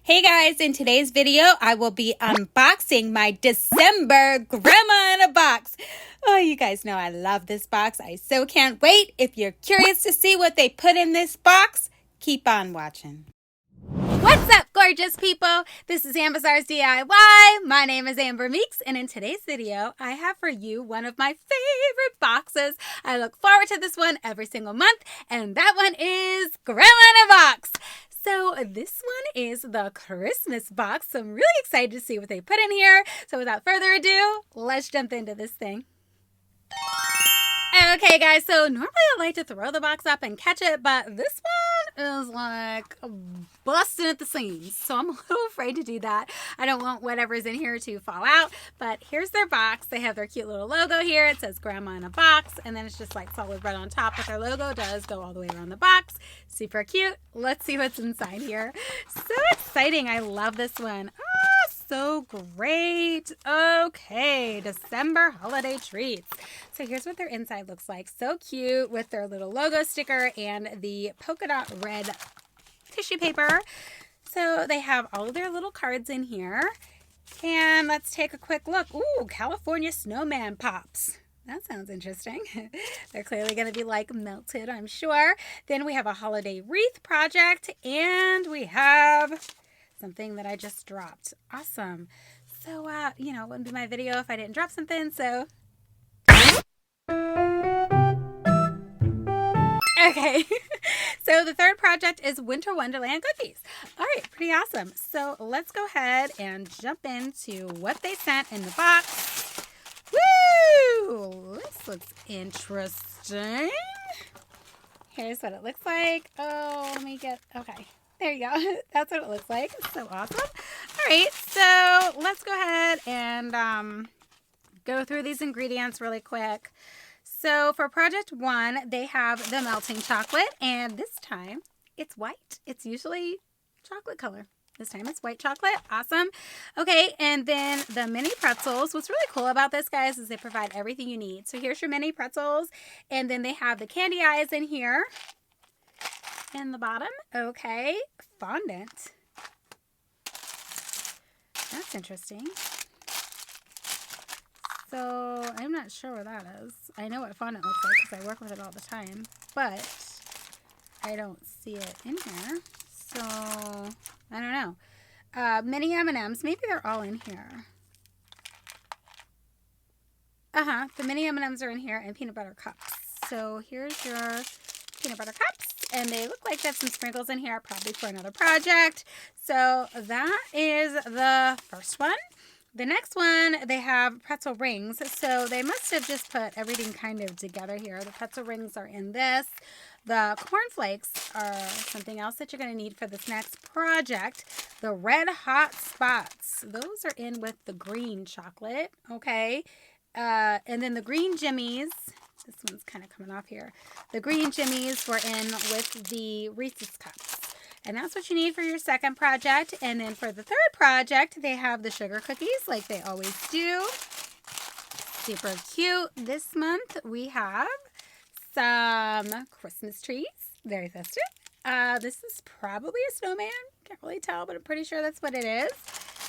Hey guys, in today's video, I will be unboxing my December Grandma in a box. Oh, you guys know I love this box. I so can't wait. If you're curious to see what they put in this box, keep on watching. What's up, gorgeous people? This is Ambassador's DIY. My name is Amber Meeks, and in today's video, I have for you one of my favorite boxes. I look forward to this one every single month, and that one is Grandma in a box. So this one is the Christmas box. So I'm really excited to see what they put in here. So without further ado, let's jump into this thing. Okay guys, so normally I like to throw the box up and catch it, but this one is like busting at the seams. So I'm a little afraid to do that. I don't want whatever's in here to fall out, but here's their box. They have their cute little logo here. It says Grandma in a box, and then it's just like solid red on top, but their logo does go all the way around the box. Super cute. Let's see what's inside here. So exciting. I love this one. Oh, so great. Okay, December holiday treats. So here's what their inside looks like. So cute with their little logo sticker and the polka dot red tissue paper. So they have all of their little cards in here. And let's take a quick look. Ooh, California snowman pops. That sounds interesting. They're clearly going to be like melted, I'm sure. Then we have a holiday wreath project, and we have something that I just dropped. Awesome. So, you know, it wouldn't be my video if I didn't drop something, so. Okay. So the third project is Winter Wonderland cookies. All right, pretty awesome. So let's go ahead and jump into what they sent in the box. Woo! This looks interesting. Here's what it looks like. Oh, let me get, okay. There you go. That's what it looks like. It's so awesome. All right, so let's go ahead and go through these ingredients really quick. So for project one, they have the melting chocolate, and this time it's white. It's usually chocolate color. This time it's white chocolate. Awesome. Okay, and then the mini pretzels. What's really cool about this, guys, is they provide everything you need. So here's your mini pretzels, and then they have the candy eyes in here. In the bottom. Okay, fondant. That's interesting. So I'm not sure where that is. I know what fondant looks like because I work with it all the time, but I don't see it in here. So I don't know. Mini M&Ms. Maybe they're all in here. The mini M&Ms are in here, and peanut butter cups. So here's your peanut butter cups. And they look like they have some sprinkles in here, probably for another project. So that is the first one. The next one, they have pretzel rings. So they must have just put everything kind of together here. The pretzel rings are in this. The cornflakes are something else that you're going to need for this next project. The red hot spots, those are in with the green chocolate. Okay. And then the green jimmies. This one's kind of coming off here. The green jimmies were in with the Reese's cups. And that's what you need for your second project. And then for the third project, they have the sugar cookies like they always do. Super cute. This month we have some Christmas trees. Very festive. This is probably a snowman. Can't really tell, but I'm pretty sure that's what it is.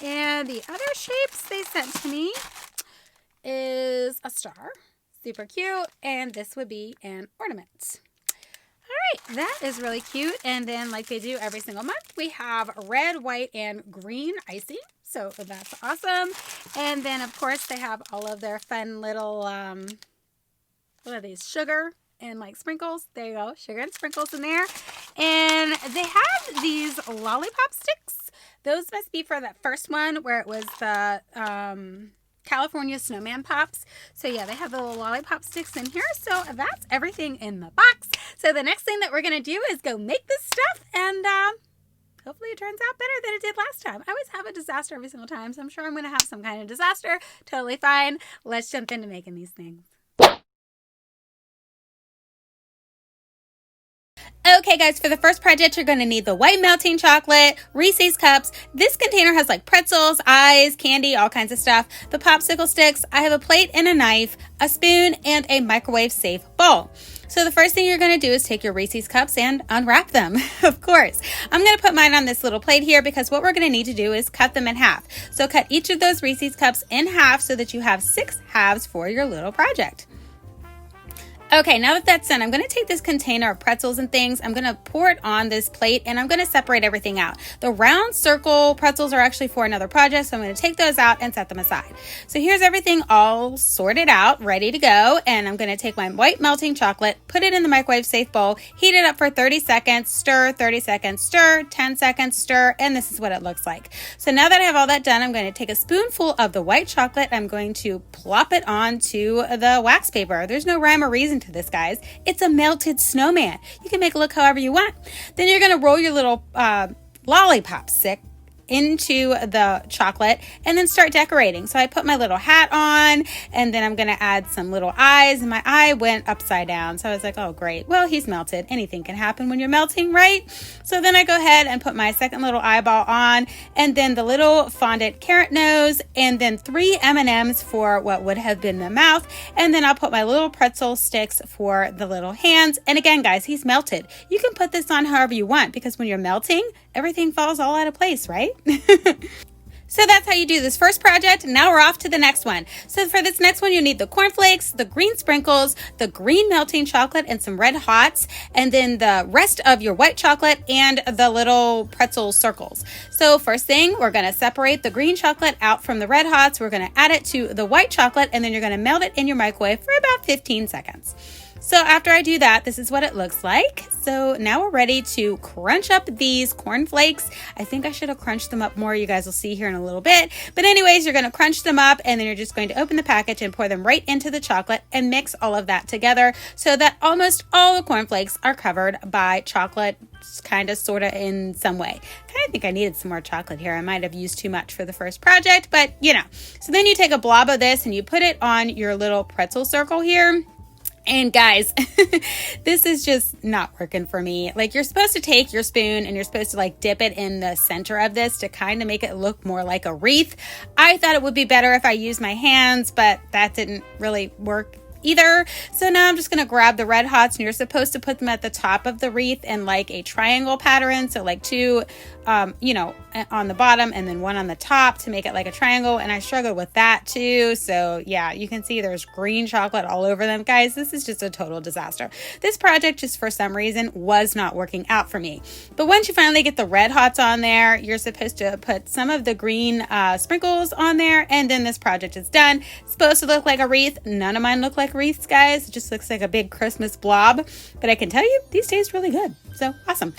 And the other shapes they sent to me is a star. Super cute, and this would be an ornament. All right, that is really cute. And then like they do every single month, we have red, white, and green icing. So that's awesome. And then of course they have all of their fun little, what are these? Sugar and like sprinkles. There you go, sugar and sprinkles in there. And they have these lollipop sticks. Those must be for that first one where it was the, California snowman pops. So yeah, they have the little lollipop sticks in here. So that's everything in the box. So the next thing that we're going to do is go make this stuff, and hopefully it turns out better than it did last time. I always have a disaster every single time, so I'm sure I'm going to have some kind of disaster. Totally fine. Let's jump into making these things. Okay guys, for the first project, you're going to need the white melting chocolate, Reese's cups. This container has like pretzels, eyes, candy, all kinds of stuff. The popsicle sticks. I have a plate and a knife, a spoon, and a microwave safe bowl. So the first thing you're going to do is take your Reese's cups and unwrap them, of course. I'm going to put mine on this little plate here because what we're going to need to do is cut them in half. So cut each of those Reese's cups in half so that you have 6 halves for your little project. Okay, now that that's done, I'm going to take this container of pretzels and things, I'm going to pour it on this plate, and I'm going to separate everything out. The round circle pretzels are actually for another project, so I'm going to take those out and set them aside. So here's everything all sorted out, ready to go, and I'm going to take my white melting chocolate, put it in the microwave safe bowl, heat it up for 30 seconds, stir, 30 seconds, stir, 10 seconds, stir, and this is what it looks like. So now that I have all that done, I'm going to take a spoonful of the white chocolate, I'm going to plop it onto the wax paper. There's no rhyme or reason to this, guys. It's a melted snowman. You can make it look however you want. Then you're going to roll your little lollipop stick into the chocolate and then start decorating. So I put my little hat on, and then I'm going to add some little eyes, and my eye went upside down. So I was like, oh great, well, he's melted. Anything can happen when you're melting, right? So then I go ahead and put my second little eyeball on, and then the little fondant carrot nose, and then 3 M&Ms for what would have been the mouth, and then I'll put my little pretzel sticks for the little hands. And again, guys, he's melted. You can put this on however you want, because when you're melting, everything falls all out of place, right? So that's how you do this first project. Now we're off to the next one. So for this next one, you need the cornflakes, the green sprinkles, the green melting chocolate, and some red hots, and then the rest of your white chocolate and the little pretzel circles. So first thing, we're going to separate the green chocolate out from the red hots. We're going to add it to the white chocolate, and then you're going to melt it in your microwave for about 15 seconds. So after I do that, this is what it looks like. So now we're ready to crunch up these cornflakes. I think I should have crunched them up more. You guys will see here in a little bit. But anyways, you're going to crunch them up, and then you're just going to open the package and pour them right into the chocolate and mix all of that together so that almost all the cornflakes are covered by chocolate, kind of, sort of, in some way. I kind of think I needed some more chocolate here. I might have used too much for the first project, but you know. So then you take a blob of this and you put it on your little pretzel circle here. And guys, this is just not working for me. Like, you're supposed to take your spoon and you're supposed to like dip it in the center of this to kind of make it look more like a wreath. I thought it would be better if I used my hands, but that didn't really work either. So now I'm just going to grab the red hots, and you're supposed to put them at the top of the wreath in like a triangle pattern. So like 2, on the bottom and then 1 on the top to make it like a triangle. And I struggled with that too. So yeah, you can see there's green chocolate all over them. Guys, this is just a total disaster. This project just for some reason was not working out for me. But once you finally get the red hots on there, you're supposed to put some of the green sprinkles on there, and then this project is done. It's supposed to look like a wreath. None of mine look like wreaths, guys. It just looks like a big Christmas blob. But I can tell you, these taste really good. So awesome.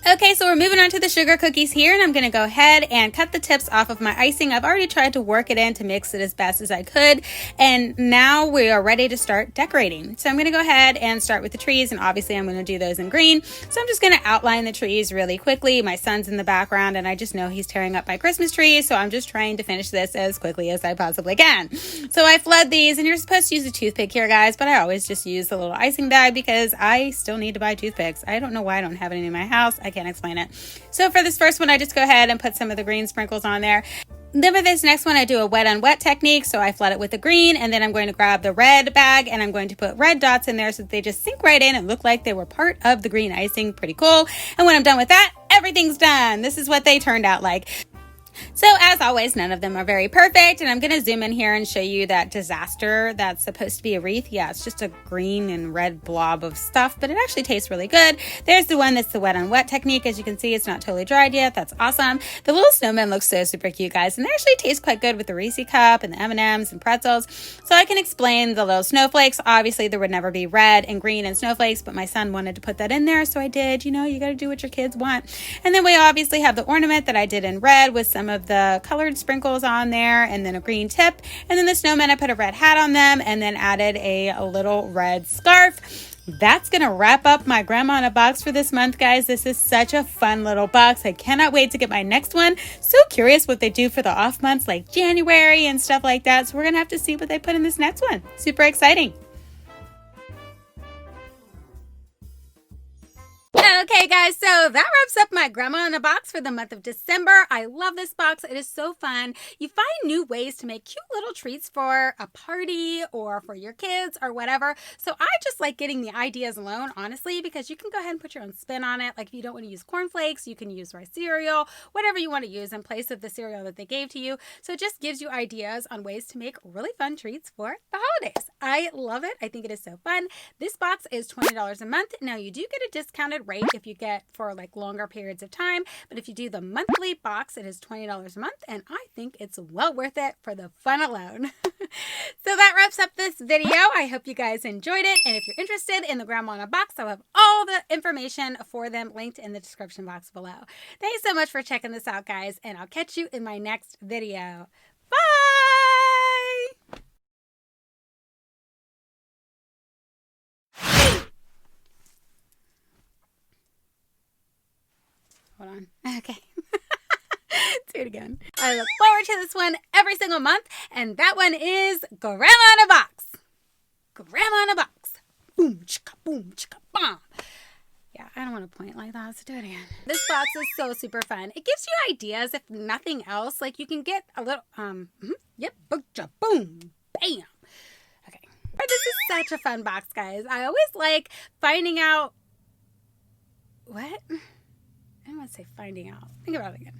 Okay, so we're moving on to the sugar cookies here, and I'm going to go ahead and cut the tips off of my icing. I've already tried to work it in to mix it as best as I could, and now we are ready to start decorating. So I'm going to go ahead and start with the trees, and obviously I'm going to do those in green. So I'm just going to outline the trees really quickly. My son's in the background, and I just know he's tearing up my Christmas tree, so I'm just trying to finish this as quickly as I possibly can. So I flood these, and you're supposed to use a toothpick here, guys, but I always just use the little icing bag because I still need to buy toothpicks. I don't know why I don't have any in my house. I can't explain it. So for this first one, I just go ahead and put some of the green sprinkles on there. Then for this next one, I do a wet on wet technique. So I flood it with the green, and then I'm going to grab the red bag and I'm going to put red dots in there so that they just sink right in and look like they were part of the green icing. Pretty cool. And when I'm done with that, everything's done. This is what they turned out like. So as always, none of them are very perfect, and I'm going to zoom in here and show you that disaster that's supposed to be a wreath. Yeah, it's just a green and red blob of stuff, but it actually tastes really good. There's the one that's the wet on wet technique. As you can see, it's not totally dried yet. That's awesome. The little snowman looks so super cute, guys, and they actually taste quite good with the Reese cup and the M&Ms and pretzels. So I can explain the little snowflakes. Obviously, there would never be red and green and snowflakes, but my son wanted to put that in there, so I did. You know, you got to do what your kids want. And then we obviously have the ornament that I did in red with some of the colored sprinkles on there, and then a green tip, and then the snowmen, I put a red hat on them and then added a little red scarf. That's gonna wrap up my Grandma in a Box for this month, guys. This is such a fun little box. I cannot wait to get my next one. So curious what they do for the off months like January and stuff like that, so we're gonna have to see what they put in this next one. Super exciting. Okay, guys, so that wraps up my Grandma in a Box for the month of December. I love this box. It is so fun. You find new ways to make cute little treats for a party or for your kids or whatever. So I just like getting the ideas alone, honestly, because you can go ahead and put your own spin on it. Like if you don't want to use cornflakes, you can use rice cereal, whatever you want to use in place of the cereal that they gave to you. So it just gives you ideas on ways to make really fun treats for the holidays. I love it. I think it is so fun. This box is $20 a month. Now you do get a discounted rate if you get for like longer periods of time, but if you do the monthly box, it is $20 a month, and I think it's well worth it for the fun alone. So that wraps up this video. I hope you guys enjoyed it, and if you're interested in the Grandma in a Box, I'll have all the information for them linked in the description box below. Thanks so much for checking this out, guys, and I'll catch you in my next video. Bye! Hold on. Okay. Do it again. I look forward to this one every single month, and that one is Grandma in a Box. Grandma in a Box. Boom, chicka, bomb. Yeah, I don't want to point like that. Let's do it again. This box is so super fun. It gives you ideas, if nothing else. Like you can get a little, yep, boom, bam. Okay. But this is such a fun box, guys. I always like finding out, what? I don't want to say finding out. Think about it again.